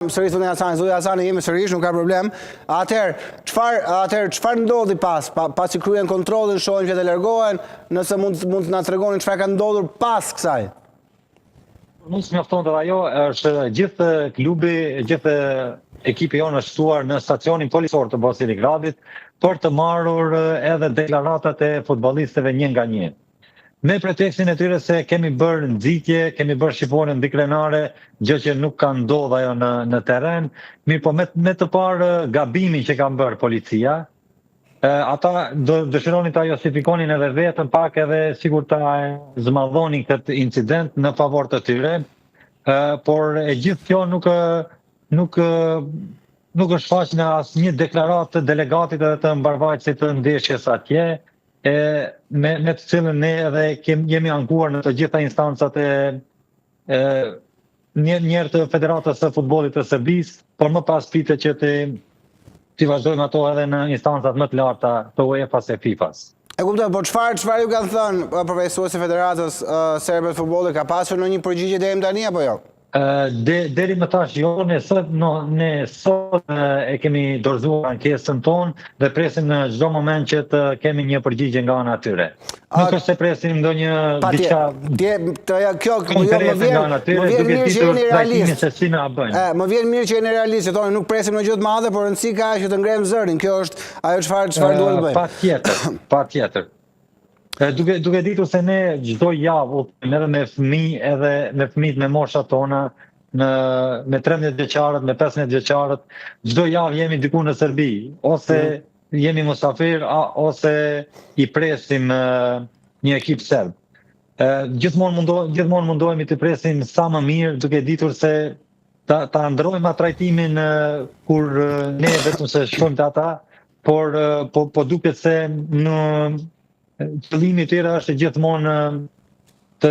Sërish thonë Zoja Hasani, jemi sërish, nuk ka problem. Atëherë, çfarë ndodhi pasi kryen kontrollin, shohin që të largohen, nëse mund të na tregoni çfarë ka ndodhur pas kësaj? Nuk mjafton të ajo, është gjithë klubi, gjithë ekipi jonë është shtuar në stacionin policor të Bosiligradit për të marrur edhe deklaratat e futbollistëve një nga një. Me pretekstin e tyre se kemi bërë nxitje, kemi bërë shifone ndikrenare, gjë që nuk ka ndodhur ajo në terren, mirë po me të parë gabimin që kanë bërë policia, ata dëshironin ta justifikonin edhe vetën pak edhe sigur ta zmadhonin këtë incident në favor të tyre, por e gjithë kjo nuk është shfaq në asnjë deklaratë të delegatit edhe të mbarvajtësit të ndeshjes atje, me të cilën ne edhe jemi ankuar në të gjitha instancat njerë të Federatës së Futbollit të Serbisë, por më pas pritet që të vazhdojmë ato edhe në instancat më të larta të UEFA-s e FIFA-s. E kuptoj, por çfarë ju kanë thënë përfaqësuesi e Federatës Serbe të Futbollit, ka pasur ndonjë përgjigje deri tani apo jo? Deri më tash jo, ne sot e kemi dorëzuar ankesën tonë dhe presim në çdo moment që të kemi një përgjigje nga ana tyre. Nuk është se presim ndonjë diçka. Më vjen mirë që jeni realist, thonë nuk presim në gjë të madhe, por rëndësi ka që të ngrem zërin. Kjo është ajo çfarë duhet të bëjmë. Patjetër. Duke ditur se ne çdo javë edhe me fëmijë edhe me fëmijët me moshat tona, me 13 vjeçarët, me 15 vjeçarët, çdo javë jemi diku në Serbi, ose jemi musafir, ose i presim një ekip serb. Gjithmonë mundohemi të presim sa më mirë, duke ditur se ta ndrojmë trajtimin kur ne vetëm se shohim të ata, por duket se në qëllimi i tyre është gjithmonë të